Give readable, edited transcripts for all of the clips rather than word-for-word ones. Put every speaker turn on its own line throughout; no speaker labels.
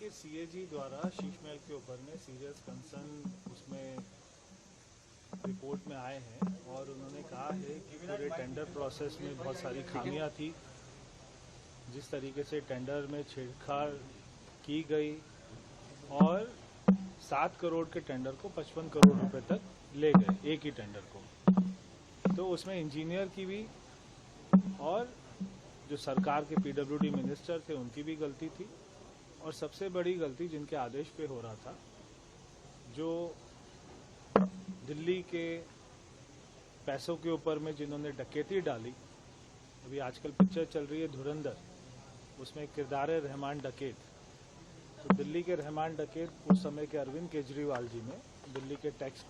देखिए सीएजी द्वारा शीश महल के ऊपर में सीरियस कंसर्न उसमें रिपोर्ट में आए हैं और उन्होंने कहा है कि पूरे टेंडर प्रोसेस में बहुत सारी खामियां थी। जिस तरीके से टेंडर में छेड़छाड़ की गई और 7 करोड़ के टेंडर को 55 करोड़ रुपए तक ले गए, एक ही टेंडर को। तो उसमें इंजीनियर की भी और जो सरकार के पीडब्ल्यूडी मिनिस्टर थे उनकी भी गलती थी। और सबसे बड़ी गलती जिनके आदेश पे हो रहा था, जो दिल्ली के पैसों के ऊपर में जिन्होंने डकैती डाली। अभी आजकल पिक्चर चल रही है धुरंधर, उसमें किरदार है रहमान डकैत। तो दिल्ली के रहमान डकैत उस समय के अरविंद केजरीवाल जी ने दिल्ली के टैक्स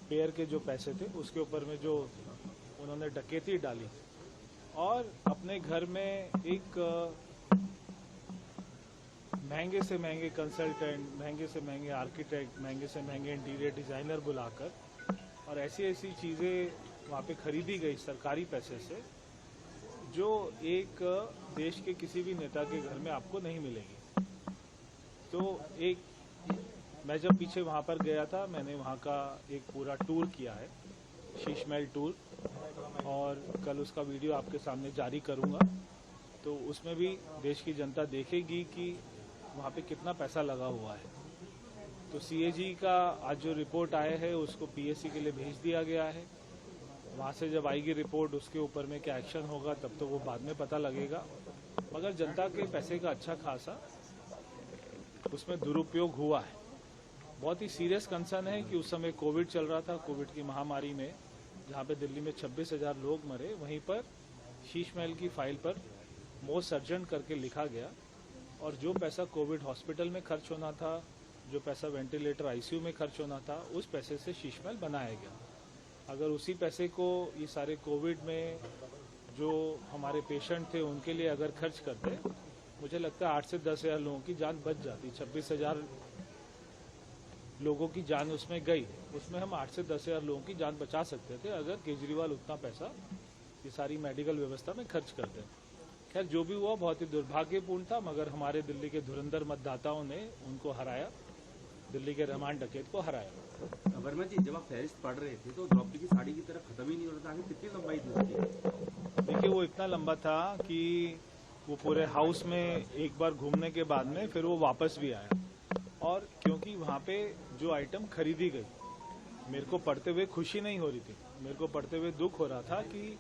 पेयर के जो पैसे थे उसके ऊपर में जो उन्होंने डकैती डाली और अपने घर में एक महंगे से महंगे कंसल्टेंट, महंगे से महंगे आर्किटेक्ट, महंगे से महंगे इंटीरियर डिजाइनर बुलाकर और ऐसी ऐसी चीजें वहाँ पे खरीदी गई सरकारी पैसे से जो एक देश के किसी भी नेता के घर में आपको नहीं मिलेगी। तो मैं जब पीछे वहाँ पर गया था, मैंने वहाँ का एक पूरा टूर किया है, शीश महल टूर, और कल उसका वीडियो आपके सामने जारी करूँगा। तो उसमें भी देश की जनता देखेगी कि वहाँ पे कितना पैसा लगा हुआ है। तो सीएजी का आज जो रिपोर्ट आया है उसको पीएससी के लिए भेज दिया गया है। वहाँ से जब आएगी रिपोर्ट उसके ऊपर में क्या एक्शन होगा तब तो वो बाद में पता लगेगा। मगर जनता के पैसे का अच्छा खासा उसमें दुरुपयोग हुआ है। बहुत ही सीरियस कंसर्न है कि उस समय कोविड चल रहा था, कोविड की महामारी में जहाँ पे दिल्ली में 26,000 लोग मरे, वहीं पर शीश महल की फाइल पर मोस्ट अर्जेंट करके लिखा गया और जो पैसा कोविड हॉस्पिटल में खर्च होना था, जो पैसा वेंटिलेटर आईसीयू में खर्च होना था, उस पैसे से शीश महल बनाया गया। अगर उसी पैसे को ये सारे कोविड में जो हमारे पेशेंट थे उनके लिए अगर खर्च करते, मुझे लगता है 8 से 10 हज़ार लोगों की जान बच जाती। 26,000 लोगों की जान उसमें गई, उसमें हम 8 से 10 हज़ार लोगों की जान बचा सकते थे अगर केजरीवाल उतना पैसा ये सारी मेडिकल व्यवस्था में खर्च करते। खैर जो भी हुआ बहुत ही दुर्भाग्यपूर्ण था, मगर हमारे दिल्ली के धुरंधर मतदाताओं ने उनको हराया, दिल्ली के रहमान डकैत को हराया।
वर्मा जी, जब आप फहरिस्त पढ़ रहे थे तो द्रौपदी की साड़ी की तरफ खत्म ही नहीं हो रहा था, आगे कितनी लंबाई थी?
देखिए वो इतना लंबा था कि वो पूरे हाउस में एक बार घूमने के बाद में फिर वो वापस भी आया। और क्योंकि वहाँ पे जो आइटम खरीदी गई, मेरे को पढ़ते हुए खुशी नहीं हो रही थी, मेरे को पढ़ते हुए दुख हो रहा था कि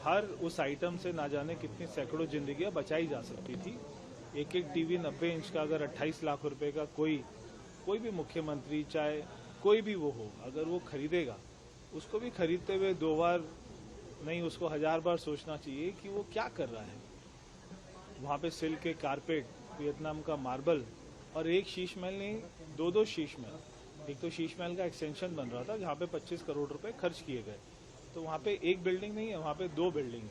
हर उस आइटम से ना जाने कितनी सैकड़ों जिंदगियां बचाई जा सकती थी। एक एक टीवी 90 इंच का अगर 28 लाख रुपए का कोई भी मुख्यमंत्री, चाहे कोई भी वो हो, अगर वो खरीदेगा, उसको भी खरीदते हुए 2 बार नहीं, उसको 1000 बार सोचना चाहिए कि वो क्या कर रहा है। वहाँ पे सिल्क के कारपेट, वियतनाम का मार्बल, और एक शीश महल नहीं, 2 शीश महल। एक तो शीश महल का एक्सटेंशन बन रहा था जहाँ पे 25 करोड़ रुपए खर्च किए गए। तो वहाँ पे एक बिल्डिंग नहीं है, वहाँ पे 2 बिल्डिंग है।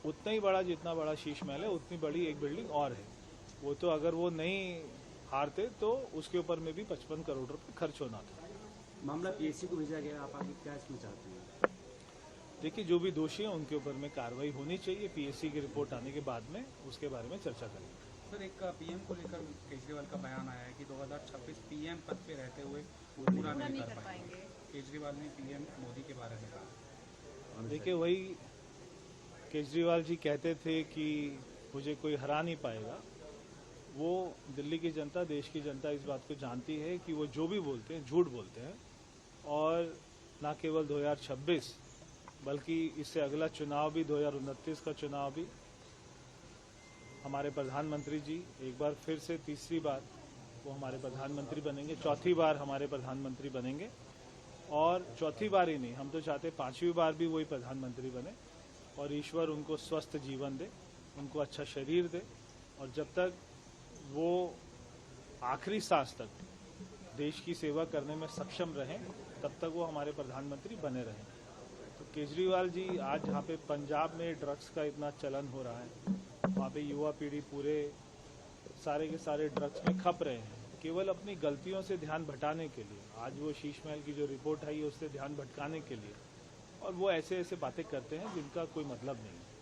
उतना ही बड़ा, जितना बड़ा शीश महल है उतनी बड़ी एक बिल्डिंग और है। वो तो अगर वो नहीं हारते तो उसके ऊपर में भी 55 करोड़ रुपए खर्च होना था।
मामला पीएससी को भेजा गया, आप आगे क्या इसमें चाहते हैं?
देखिए जो भी दोषी हैं उनके ऊपर में कार्रवाई होनी चाहिए। पीएससी की रिपोर्ट आने के बाद में उसके बारे में चर्चा करेंगे।
सर, एक पीएम को लेकर केजरीवाल का बयान आया है कि 2026 पीएम पद पे रहते हुए पूरा नहीं कर पाएंगे। केजरीवाल ने पीएम मोदी के बारे में कहा।
देखिए वही केजरीवाल जी कहते थे कि मुझे कोई हरा नहीं पाएगा। वो दिल्ली की जनता, देश की जनता इस बात को जानती है कि वो जो भी बोलते हैं झूठ बोलते हैं। और न केवल 2026 बल्कि इससे अगला चुनाव भी, 2029 का चुनाव भी, हमारे प्रधानमंत्री जी एक बार फिर से तीसरी बार वो हमारे प्रधानमंत्री बनेंगे, चौथी बार हमारे प्रधानमंत्री बनेंगे। और चौथी बार ही नहीं, हम तो चाहते 5वीं बार भी वही प्रधानमंत्री बने और ईश्वर उनको स्वस्थ जीवन दे, उनको अच्छा शरीर दे, और जब तक वो आखिरी सांस तक देश की सेवा करने में सक्षम रहें तब तक वो हमारे प्रधानमंत्री बने रहें। तो केजरीवाल जी आज जहाँ पे पंजाब में ड्रग्स का इतना चलन हो रहा है, वहाँ पे युवा पीढ़ी पूरे सारे के सारे ड्रग्स में खप रहे हैं, केवल अपनी गलतियों से ध्यान भटकाने के लिए। आज वो शीश महल की जो रिपोर्ट आई है उससे ध्यान भटकाने के लिए, और वो ऐसे ऐसे बातें करते हैं जिनका कोई मतलब नहीं है।